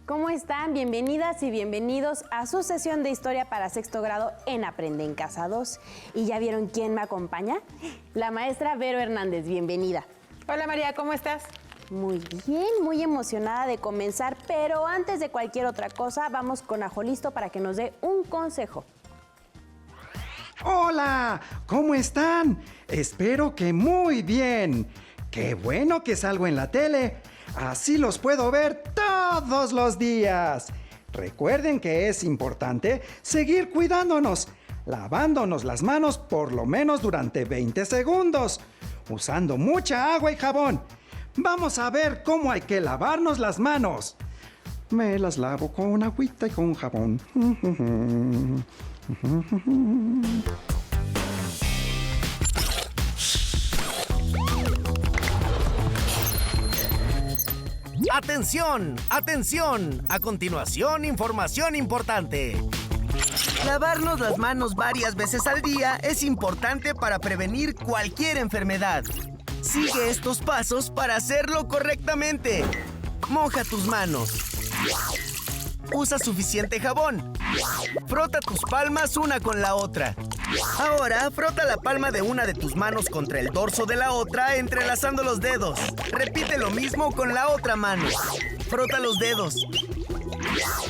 ¿Cómo están? Bienvenidas y bienvenidos a su sesión de historia para sexto grado en Aprende en Casa 2. ¿Y ya vieron quién me acompaña? La maestra Vero Hernández, bienvenida. Hola María, ¿cómo estás? Muy bien, muy emocionada de comenzar, pero antes de cualquier otra cosa, vamos con Ajo Listo para que nos dé un consejo. ¡Hola! ¿Cómo están? Espero que muy bien. ¡Qué bueno que salgo en la tele! Así los puedo ver todos los días. Recuerden que es importante seguir cuidándonos, lavándonos las manos por lo menos durante 20 segundos, usando mucha agua y jabón. Vamos a ver cómo hay que lavarnos las manos. Me las lavo con agüita y con jabón. ¡Atención! ¡Atención! A continuación, información importante. Lavarnos las manos varias veces al día es importante para prevenir cualquier enfermedad. Sigue estos pasos para hacerlo correctamente. Moja tus manos. Usa suficiente jabón. Frota tus palmas una con la otra. Ahora, frota la palma de una de tus manos contra el dorso de la otra, entrelazando los dedos. Repite lo mismo con la otra mano. Frota los dedos.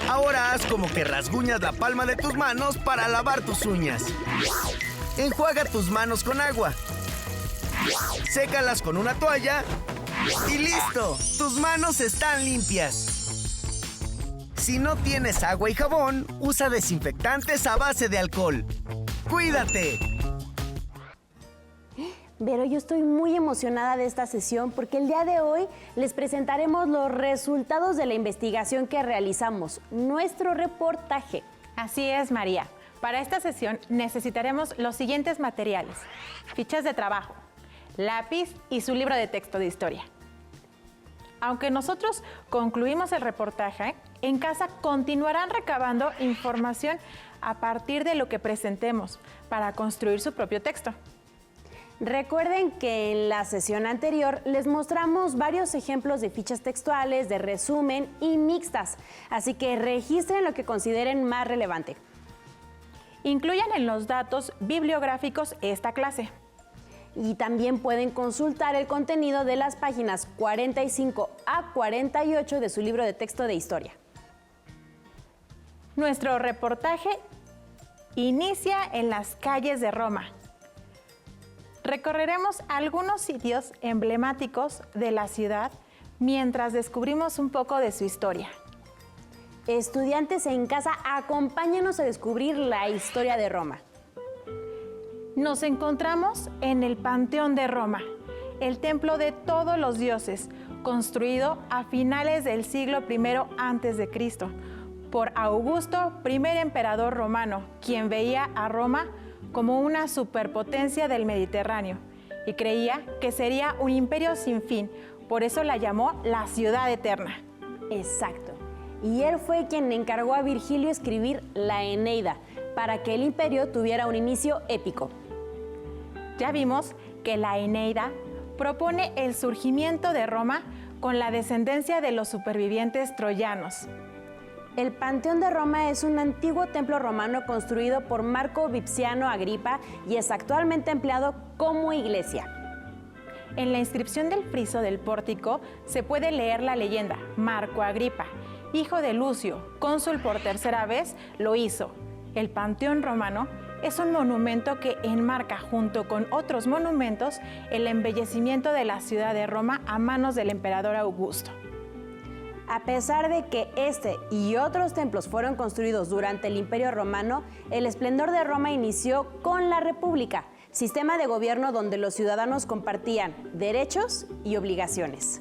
Ahora haz como que rasguñas la palma de tus manos para lavar tus uñas. Enjuaga tus manos con agua. Sécalas con una toalla y ¡listo! ¡Tus manos están limpias! Si no tienes agua y jabón, usa desinfectantes a base de alcohol. ¡Cuídate! Pero yo estoy muy emocionada de esta sesión porque el día de hoy les presentaremos los resultados de la investigación que realizamos, nuestro reportaje. Así es, María. Para esta sesión necesitaremos los siguientes materiales: fichas de trabajo, lápiz y su libro de texto de historia. Aunque nosotros concluimos el reportaje, en casa continuarán recabando información a partir de lo que presentemos para construir su propio texto. Recuerden que en la sesión anterior les mostramos varios ejemplos de fichas textuales, de resumen y mixtas, así que registren lo que consideren más relevante. Incluyan en los datos bibliográficos esta clase. Y también pueden consultar el contenido de las páginas 45 a 48 de su libro de texto de historia. Nuestro reportaje inicia en las calles de Roma. Recorreremos algunos sitios emblemáticos de la ciudad mientras descubrimos un poco de su historia. Estudiantes en casa, acompáñenos a descubrir la historia de Roma. Nos encontramos en el Panteón de Roma, el templo de todos los dioses, construido a finales del siglo I a.C. por Augusto, primer emperador romano, quien veía a Roma como una superpotencia del Mediterráneo y creía que sería un imperio sin fin, por eso la llamó la ciudad eterna. Exacto. Y él fue quien encargó a Virgilio escribir la Eneida para que el imperio tuviera un inicio épico. Ya vimos que la Eneida propone el surgimiento de Roma con la descendencia de los supervivientes troyanos. El Panteón de Roma es un antiguo templo romano construido por Marco Vipsiano Agripa y es actualmente empleado como iglesia. En la inscripción del friso del pórtico se puede leer la leyenda: Marco Agripa, hijo de Lucio, cónsul por tercera vez, lo hizo. El Panteón romano es un monumento que enmarca, junto con otros monumentos, el embellecimiento de la ciudad de Roma a manos del emperador Augusto. A pesar de que este y otros templos fueron construidos durante el Imperio Romano, el esplendor de Roma inició con la República, sistema de gobierno donde los ciudadanos compartían derechos y obligaciones.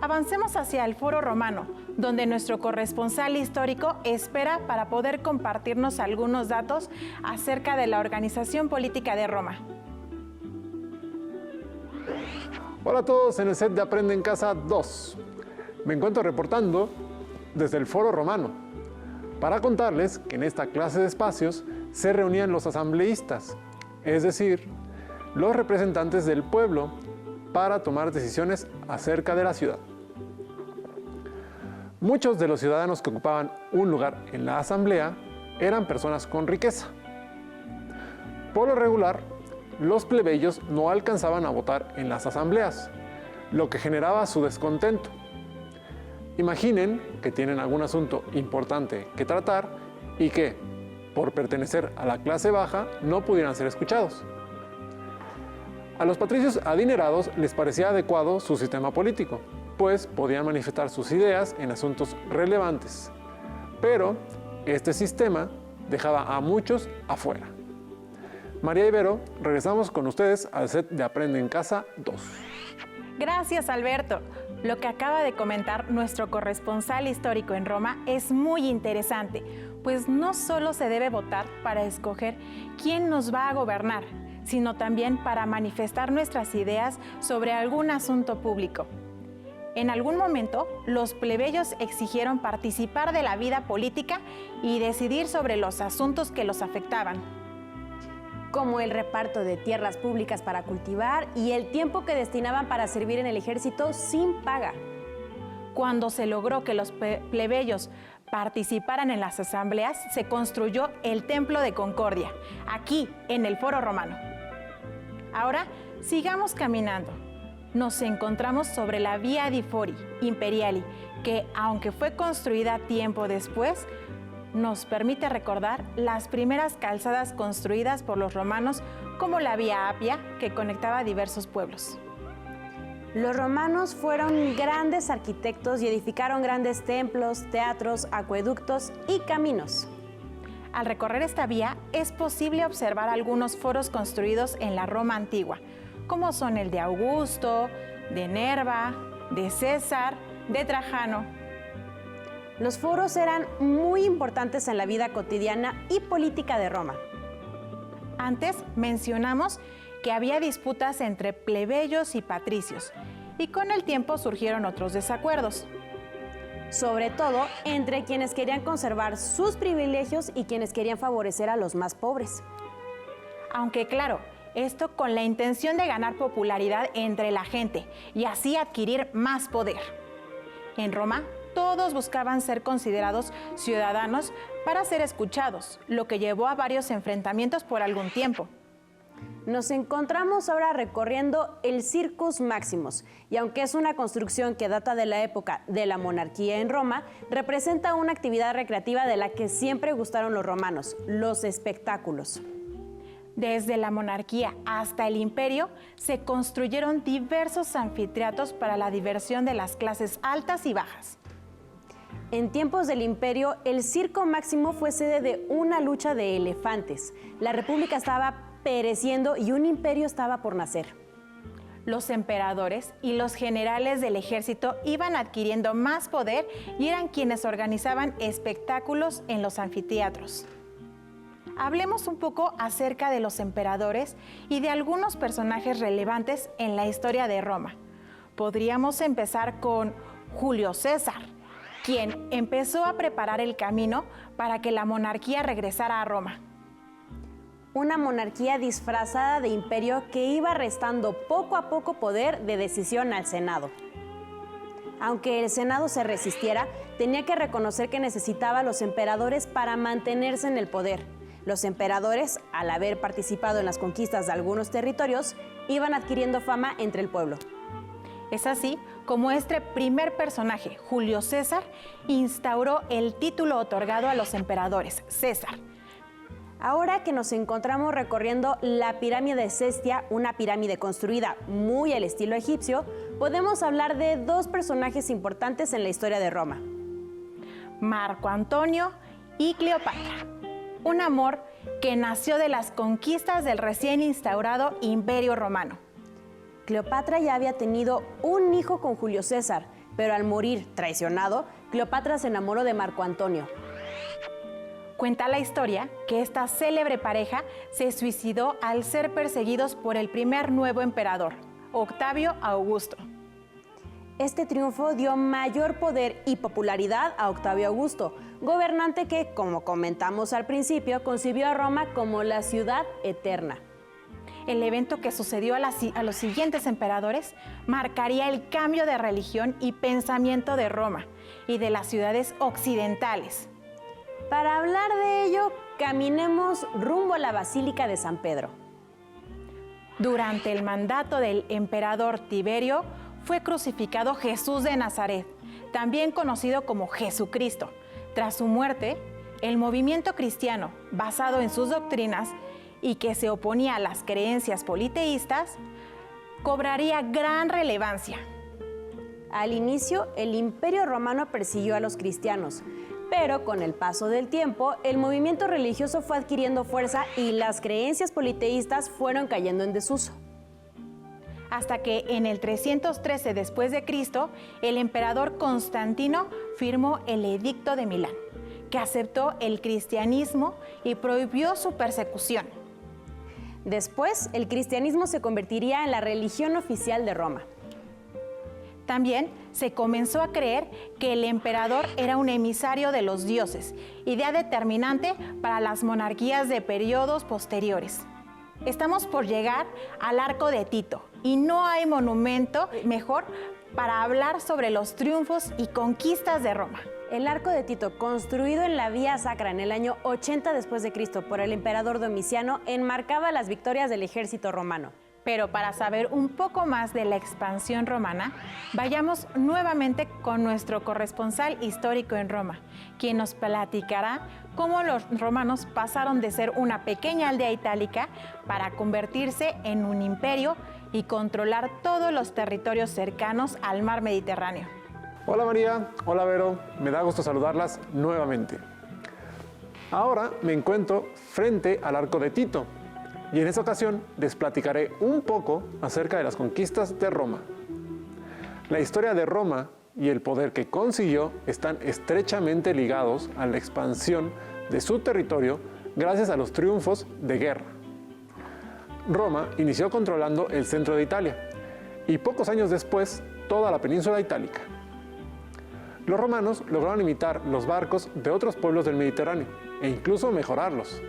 Avancemos hacia el Foro Romano, donde nuestro corresponsal histórico espera para poder compartirnos algunos datos acerca de la organización política de Roma. Hola a todos en el set de Aprende en Casa 2. Me encuentro reportando desde el Foro Romano para contarles que en esta clase de espacios se reunían los asambleístas, es decir, los representantes del pueblo para tomar decisiones acerca de la ciudad. Muchos de los ciudadanos que ocupaban un lugar en la asamblea eran personas con riqueza. Por lo regular, los plebeyos no alcanzaban a votar en las asambleas, lo que generaba su descontento. Imaginen que tienen algún asunto importante que tratar y que, por pertenecer a la clase baja, no pudieran ser escuchados. A los patricios adinerados les parecía adecuado su sistema político, pues podían manifestar sus ideas en asuntos relevantes. Pero este sistema dejaba a muchos afuera. María y Vero, regresamos con ustedes al set de Aprende en Casa 2. Gracias, Alberto. Lo que acaba de comentar nuestro corresponsal histórico en Roma es muy interesante, pues no solo se debe votar para escoger quién nos va a gobernar, sino también para manifestar nuestras ideas sobre algún asunto público. En algún momento, los plebeyos exigieron participar de la vida política y decidir sobre los asuntos que los afectaban, como el reparto de tierras públicas para cultivar y el tiempo que destinaban para servir en el ejército sin paga. Cuando se logró que los plebeyos participaran en las asambleas, se construyó el Templo de Concordia, aquí en el Foro Romano. Ahora, sigamos caminando. Nos encontramos sobre la Via di Fori Imperiali, que, aunque fue construida tiempo después, nos permite recordar las primeras calzadas construidas por los romanos, como la Vía Apia, que conectaba diversos pueblos. Los romanos fueron grandes arquitectos y edificaron grandes templos, teatros, acueductos y caminos. Al recorrer esta vía, es posible observar algunos foros construidos en la Roma antigua, como son el de Augusto, de Nerva, de César, de Trajano. Los foros eran muy importantes en la vida cotidiana y política de Roma. Antes mencionamos que había disputas entre plebeyos y patricios, y con el tiempo surgieron otros desacuerdos. Sobre todo entre quienes querían conservar sus privilegios y quienes querían favorecer a los más pobres. Aunque claro, esto con la intención de ganar popularidad entre la gente y así adquirir más poder. En Roma, todos buscaban ser considerados ciudadanos para ser escuchados, lo que llevó a varios enfrentamientos por algún tiempo. Nos encontramos ahora recorriendo el Circus Maximus, y aunque es una construcción que data de la época de la monarquía en Roma, representa una actividad recreativa de la que siempre gustaron los romanos, los espectáculos. Desde la monarquía hasta el imperio, se construyeron diversos anfiteatros para la diversión de las clases altas y bajas. En tiempos del imperio, el Circo Máximo fue sede de una lucha de elefantes. La república estaba pereciendo y un imperio estaba por nacer. Los emperadores y los generales del ejército iban adquiriendo más poder y eran quienes organizaban espectáculos en los anfiteatros. Hablemos un poco acerca de los emperadores y de algunos personajes relevantes en la historia de Roma. Podríamos empezar con Julio César, quien empezó a preparar el camino para que la monarquía regresara a Roma. Una monarquía disfrazada de imperio que iba restando poco a poco poder de decisión al Senado. Aunque el Senado se resistiera, tenía que reconocer que necesitaba a los emperadores para mantenerse en el poder. Los emperadores, al haber participado en las conquistas de algunos territorios, iban adquiriendo fama entre el pueblo. Es así como este primer personaje, Julio César, instauró el título otorgado a los emperadores, César. Ahora que nos encontramos recorriendo la pirámide de Cestia, una pirámide construida muy al estilo egipcio, podemos hablar de dos personajes importantes en la historia de Roma: Marco Antonio y Cleopatra. Un amor que nació de las conquistas del recién instaurado Imperio Romano. Cleopatra ya había tenido un hijo con Julio César, pero al morir traicionado, Cleopatra se enamoró de Marco Antonio. Cuenta la historia que esta célebre pareja se suicidó al ser perseguidos por el primer nuevo emperador, Octavio Augusto. Este triunfo dio mayor poder y popularidad a Octavio Augusto, gobernante que, como comentamos al principio, concibió a Roma como la ciudad eterna. El evento que sucedió a los siguientes emperadores marcaría el cambio de religión y pensamiento de Roma y de las ciudades occidentales. Para hablar de ello, caminemos rumbo a la Basílica de San Pedro. Durante el mandato del emperador Tiberio fue crucificado Jesús de Nazaret, también conocido como Jesucristo. Tras su muerte, el movimiento cristiano, basado en sus doctrinas y que se oponía a las creencias politeístas, cobraría gran relevancia. Al inicio, el Imperio Romano persiguió a los cristianos, pero con el paso del tiempo, el movimiento religioso fue adquiriendo fuerza y las creencias politeístas fueron cayendo en desuso. Hasta que en el 313 después de Cristo, el emperador Constantino firmó el Edicto de Milán, que aceptó el cristianismo y prohibió su persecución. Después, el cristianismo se convertiría en la religión oficial de Roma. También se comenzó a creer que el emperador era un emisario de los dioses, idea determinante para las monarquías de periodos posteriores. Estamos por llegar al Arco de Tito y no hay monumento mejor para hablar sobre los triunfos y conquistas de Roma. El Arco de Tito, construido en la Vía Sacra en el año 80 después de Cristo por el emperador Domiciano, enmarcaba las victorias del ejército romano. Pero para saber un poco más de la expansión romana, vayamos nuevamente con nuestro corresponsal histórico en Roma, quien nos platicará cómo los romanos pasaron de ser una pequeña aldea itálica para convertirse en un imperio y controlar todos los territorios cercanos al mar Mediterráneo. Hola María, hola Vero, me da gusto saludarlas nuevamente. Ahora me encuentro frente al Arco de Tito y en esta ocasión les platicaré un poco acerca de las conquistas de Roma. La historia de Roma y el poder que consiguió están estrechamente ligados a la expansión de su territorio gracias a los triunfos de guerra. Roma inició controlando el centro de Italia y pocos años después toda la península itálica. Los romanos lograron imitar los barcos de otros pueblos del Mediterráneo e incluso mejorarlos.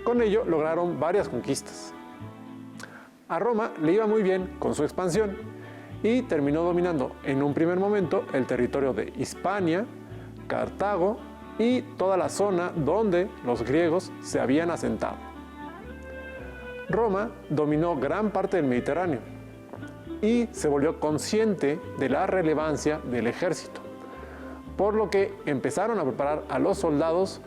Con ello lograron varias conquistas. A Roma le iba muy bien con su expansión y terminó dominando en un primer momento el territorio de Hispania, Cartago y toda la zona donde los griegos se habían asentado. Roma dominó gran parte del Mediterráneo y se volvió consciente de la relevancia del ejército, por lo que empezaron a preparar a los soldados.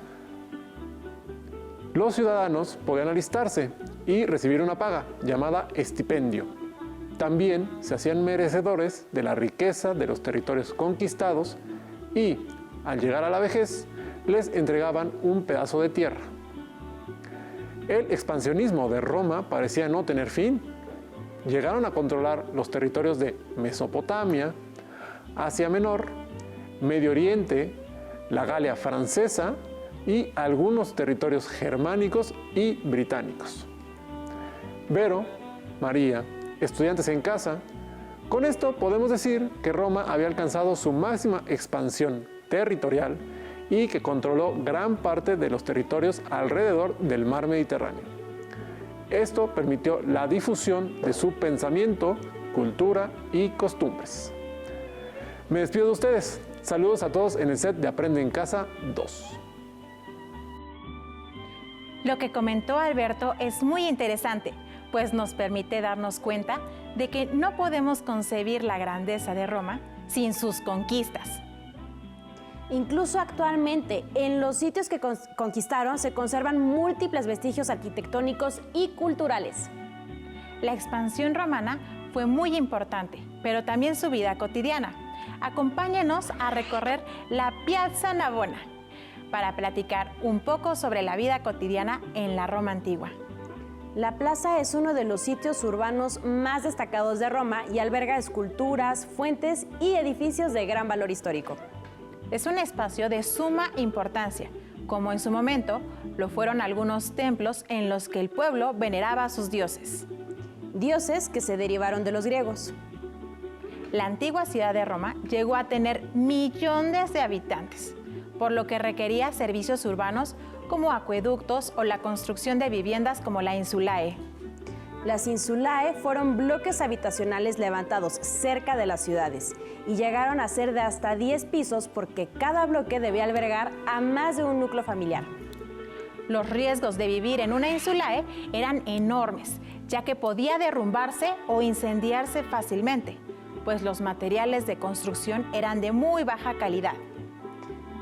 Los ciudadanos podían alistarse y recibir una paga llamada estipendio. También se hacían merecedores de la riqueza de los territorios conquistados y, al llegar a la vejez, les entregaban un pedazo de tierra. El expansionismo de Roma parecía no tener fin. Llegaron a controlar los territorios de Mesopotamia, Asia Menor, Medio Oriente, la Galia francesa y algunos territorios germánicos y británicos. Vero, María, estudiantes en casa, con esto podemos decir que Roma había alcanzado su máxima expansión territorial y que controló gran parte de los territorios alrededor del mar Mediterráneo. Esto permitió la difusión de su pensamiento, cultura y costumbres. Me despido de ustedes. Saludos a todos en el set de Aprende en Casa 2. Lo que comentó Alberto es muy interesante, pues nos permite darnos cuenta de que no podemos concebir la grandeza de Roma sin sus conquistas. Incluso actualmente, en los sitios que conquistaron se conservan múltiples vestigios arquitectónicos y culturales. La expansión romana fue muy importante, pero también su vida cotidiana. Acompáñenos a recorrer la Piazza Navona para platicar un poco sobre la vida cotidiana en la Roma antigua. La plaza es uno de los sitios urbanos más destacados de Roma y alberga esculturas, fuentes y edificios de gran valor histórico. Es un espacio de suma importancia, como en su momento lo fueron algunos templos en los que el pueblo veneraba a sus dioses. Dioses que se derivaron de los griegos. La antigua ciudad de Roma llegó a tener millones de habitantes, por lo que requería servicios urbanos como acueductos o la construcción de viviendas como la Insulae. Las insulae fueron bloques habitacionales levantados cerca de las ciudades y llegaron a ser de hasta 10 pisos porque cada bloque debía albergar a más de un núcleo familiar. Los riesgos de vivir en una insulae eran enormes, ya que podía derrumbarse o incendiarse fácilmente, pues los materiales de construcción eran de muy baja calidad.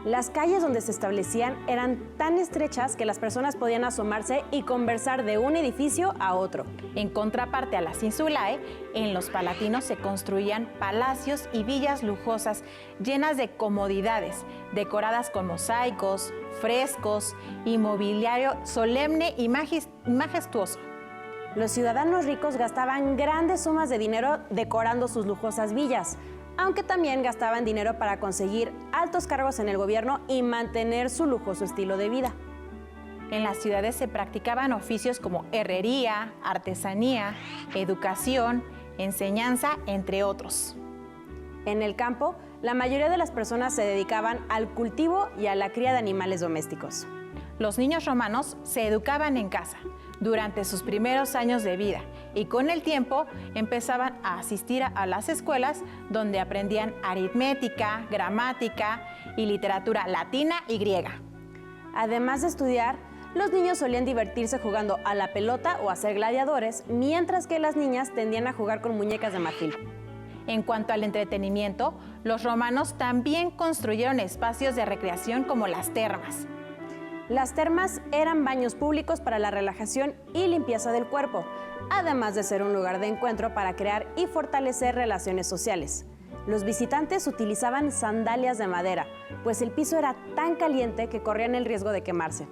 Las calles donde se establecían eran tan estrechas que las personas podían asomarse y conversar de un edificio a otro. En contraparte a las insulae, en los Palatinos se construían palacios y villas lujosas llenas de comodidades, decoradas con mosaicos, frescos y mobiliario solemne y majestuoso. Los ciudadanos ricos gastaban grandes sumas de dinero decorando sus lujosas villas, aunque también gastaban dinero para conseguir altos cargos en el gobierno y mantener su lujoso estilo de vida. En las ciudades se practicaban oficios como herrería, artesanía, educación, enseñanza, entre otros. En el campo, la mayoría de las personas se dedicaban al cultivo y a la cría de animales domésticos. Los niños romanos se educaban en casa durante sus primeros años de vida y con el tiempo empezaban a asistir a las escuelas donde aprendían aritmética, gramática y literatura latina y griega. Además de estudiar, los niños solían divertirse jugando a la pelota o a ser gladiadores, mientras que las niñas tendían a jugar con muñecas de marfil. En cuanto al entretenimiento, los romanos también construyeron espacios de recreación como las termas. Las termas eran baños públicos para la relajación y limpieza del cuerpo, además de ser un lugar de encuentro para crear y fortalecer relaciones sociales. Los visitantes utilizaban sandalias de madera, pues el piso era tan caliente que corrían el riesgo de quemarse.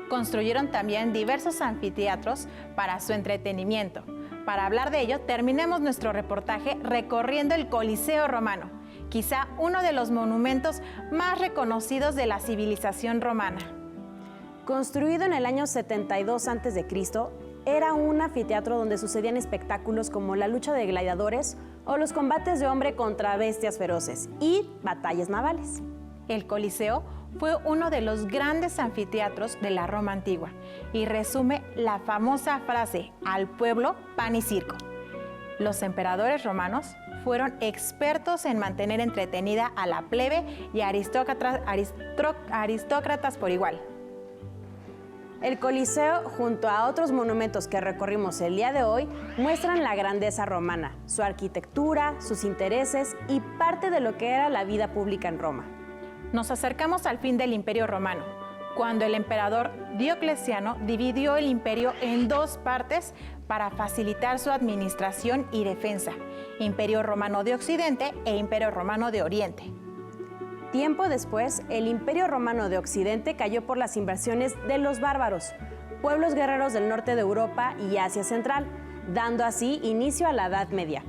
Construyeron también diversos anfiteatros para su entretenimiento. Para hablar de ello, terminemos nuestro reportaje recorriendo el Coliseo Romano, quizá uno de los monumentos más reconocidos de la civilización romana. Construido en el año 72 a.C., era un anfiteatro donde sucedían espectáculos como la lucha de gladiadores o los combates de hombre contra bestias feroces y batallas navales. El Coliseo fue uno de los grandes anfiteatros de la Roma antigua y resume la famosa frase «al pueblo, pan y circo». Los emperadores romanos fueron expertos en mantener entretenida a la plebe y aristócratas por igual. El Coliseo, junto a otros monumentos que recorrimos el día de hoy, muestran la grandeza romana, su arquitectura, sus intereses y parte de lo que era la vida pública en Roma. Nos acercamos al fin del Imperio Romano, cuando el emperador Diocleciano dividió el imperio en dos partes para facilitar su administración y defensa: Imperio Romano de Occidente e Imperio Romano de Oriente. Tiempo después, el Imperio Romano de Occidente cayó por las invasiones de los bárbaros, pueblos guerreros del norte de Europa y Asia Central, dando así inicio a la Edad Media.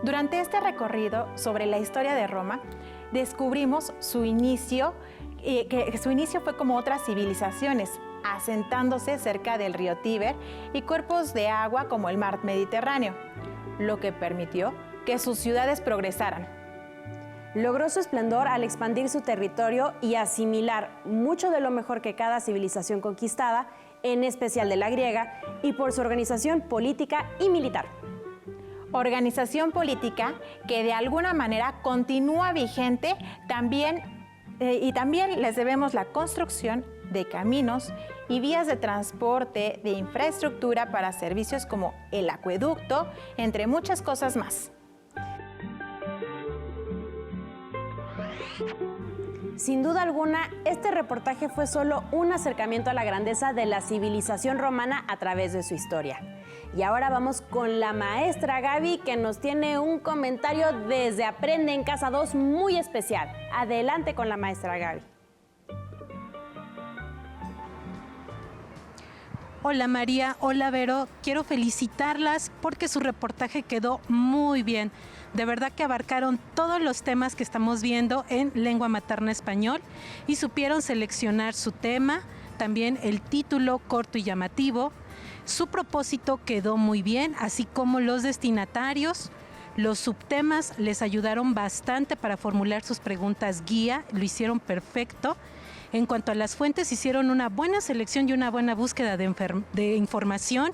Durante este recorrido sobre la historia de Roma, descubrimos su inicio, que su inicio fue como otras civilizaciones, asentándose cerca del río Tíber y cuerpos de agua como el mar Mediterráneo, lo que permitió que sus ciudades progresaran. Logró su esplendor al expandir su territorio y asimilar mucho de lo mejor que cada civilización conquistada, en especial de la griega, y por su organización política y militar. Organización política que de alguna manera continúa vigente y también les debemos la construcción de caminos y vías de transporte, de infraestructura para servicios como el acueducto, entre muchas cosas más. Sin duda alguna, este reportaje fue solo un acercamiento a la grandeza de la civilización romana a través de su historia. Y ahora vamos con la maestra Gaby, que nos tiene un comentario desde Aprende en Casa 2 muy especial. Adelante con la maestra Gaby. Hola María, hola Vero, quiero felicitarlas porque su reportaje quedó muy bien. De verdad que abarcaron todos los temas que estamos viendo en lengua materna español y supieron seleccionar su tema, también el título corto y llamativo. Su propósito quedó muy bien, así como los destinatarios. Los subtemas les ayudaron bastante para formular sus preguntas guía, lo hicieron perfecto. En cuanto a las fuentes, hicieron una buena selección y una buena búsqueda de información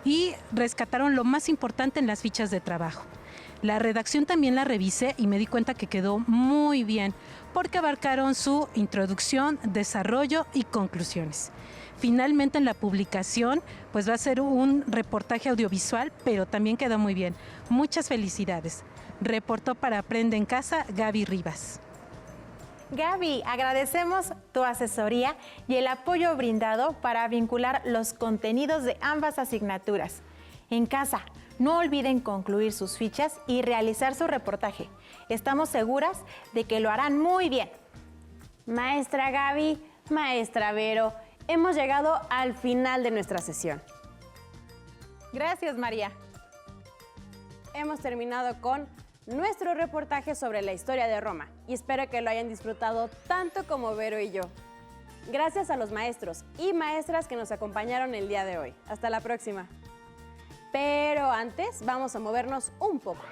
y rescataron lo más importante en las fichas de trabajo. La redacción también la revisé y me di cuenta que quedó muy bien, porque abarcaron su introducción, desarrollo y conclusiones. Finalmente en la publicación pues va a ser un reportaje audiovisual, pero también quedó muy bien. Muchas felicidades. Reportó para Aprende en Casa Gaby Rivas. Gaby, agradecemos tu asesoría y el apoyo brindado para vincular los contenidos de ambas asignaturas. En casa, no olviden concluir sus fichas y realizar su reportaje. Estamos seguras de que lo harán muy bien. Maestra Gaby, maestra Vero, hemos llegado al final de nuestra sesión. Gracias, María. Hemos terminado con nuestro reportaje sobre la historia de Roma y espero que lo hayan disfrutado tanto como Vero y yo. Gracias a los maestros y maestras que nos acompañaron el día de hoy. Hasta la próxima. Pero antes vamos a movernos un poco.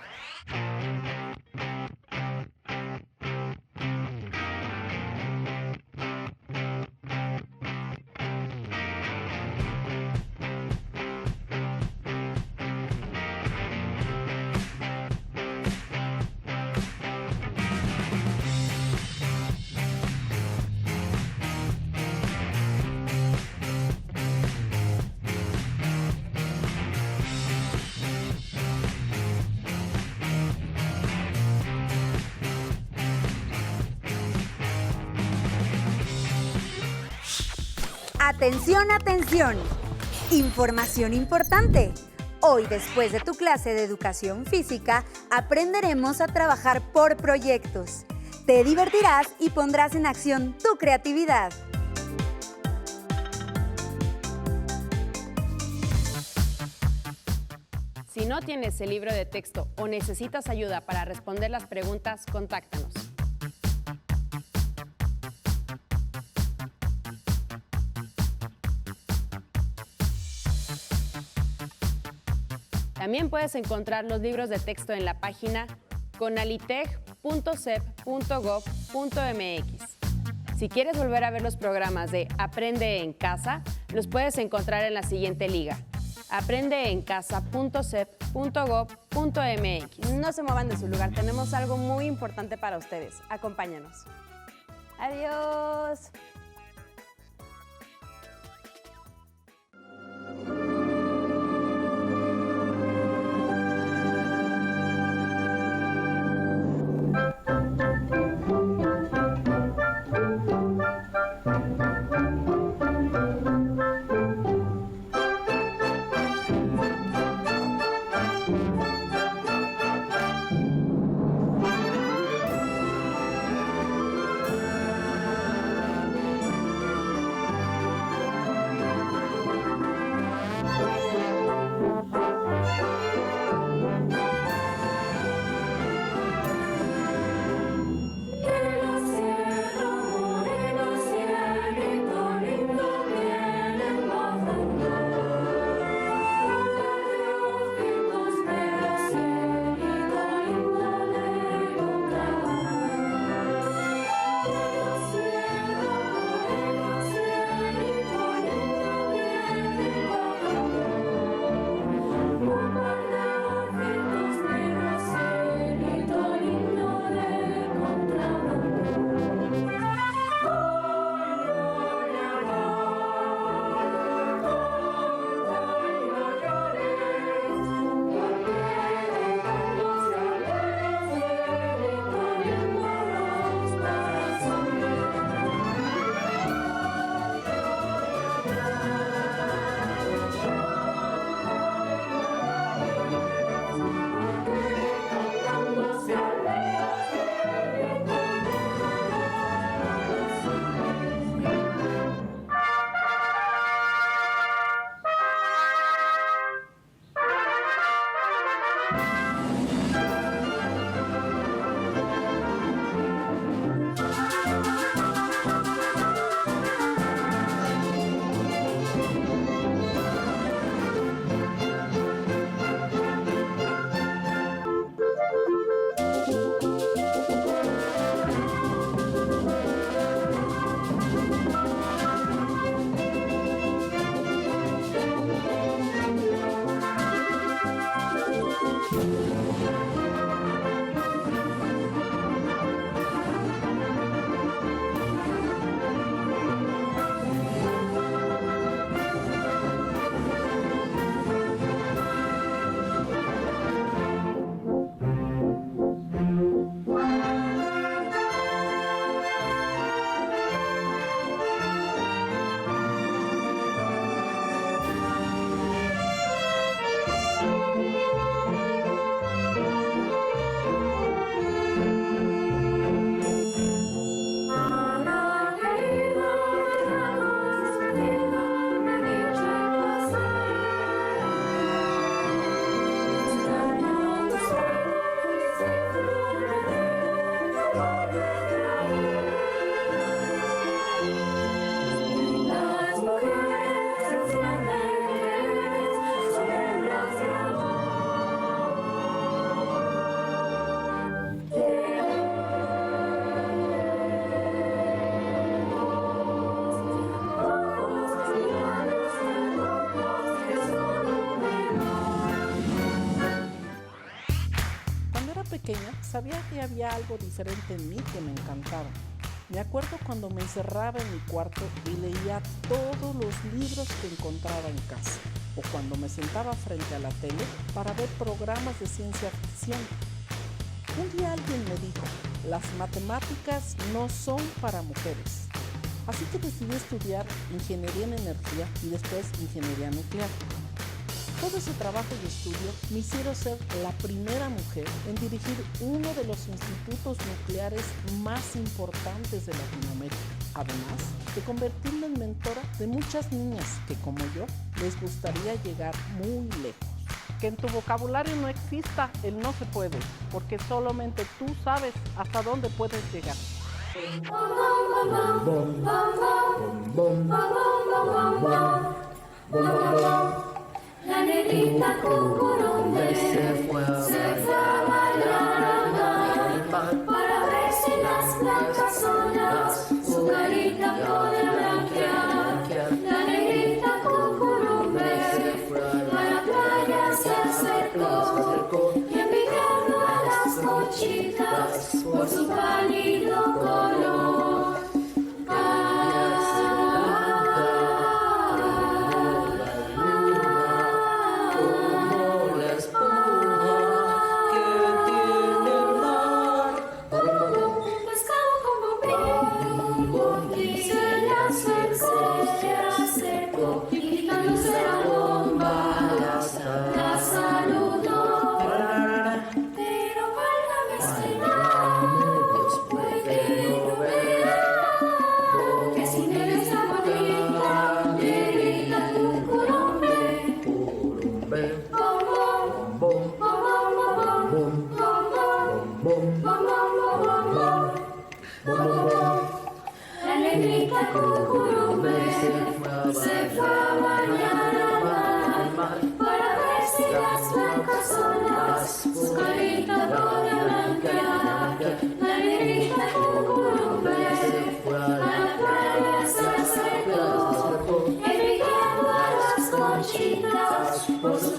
Atención, atención. Información importante. Hoy, después de tu clase de educación física, aprenderemos a trabajar por proyectos. Te divertirás y pondrás en acción tu creatividad. Si no tienes el libro de texto o necesitas ayuda para responder las preguntas, contáctanos. También puedes encontrar los libros de texto en la página conalitech.cep.gov.mx. Si quieres volver a ver los programas de Aprende en Casa, los puedes encontrar en la siguiente liga: aprendeencasa.cep.gov.mx. No se muevan de su lugar, tenemos algo muy importante para ustedes. Acompáñanos. Adiós. sabía que había algo diferente en mí que me encantaba. Me acuerdo cuando me encerraba en mi cuarto y leía todos los libros que encontraba en casa, o cuando me sentaba frente a la tele para ver programas de ciencia ficción. Un día alguien me dijo, las matemáticas no son para mujeres. Así que decidí estudiar ingeniería en energía y después ingeniería nuclear. Todo ese trabajo y estudio me hicieron ser la primera mujer en dirigir uno de los institutos nucleares más importantes de Latinoamérica. Además de convertirme en mentora de muchas niñas que, como yo, les gustaría llegar muy lejos. Que en tu vocabulario no exista el no se puede, porque solamente tú sabes hasta dónde puedes llegar. La negrita cucurumbe se fue a bailar al mar para ver si las blancas olas su carita puede blanquear. La negrita cucurumbe a la playa se acercó y envidiando a las conchitas por su pálido color. La negrita cucurumbe se fue a bañar al mar para ver si las blancas olas su carita podía blanquear. La negrita cucurumbe a la playa se acercó, envidiando a las conchitas por su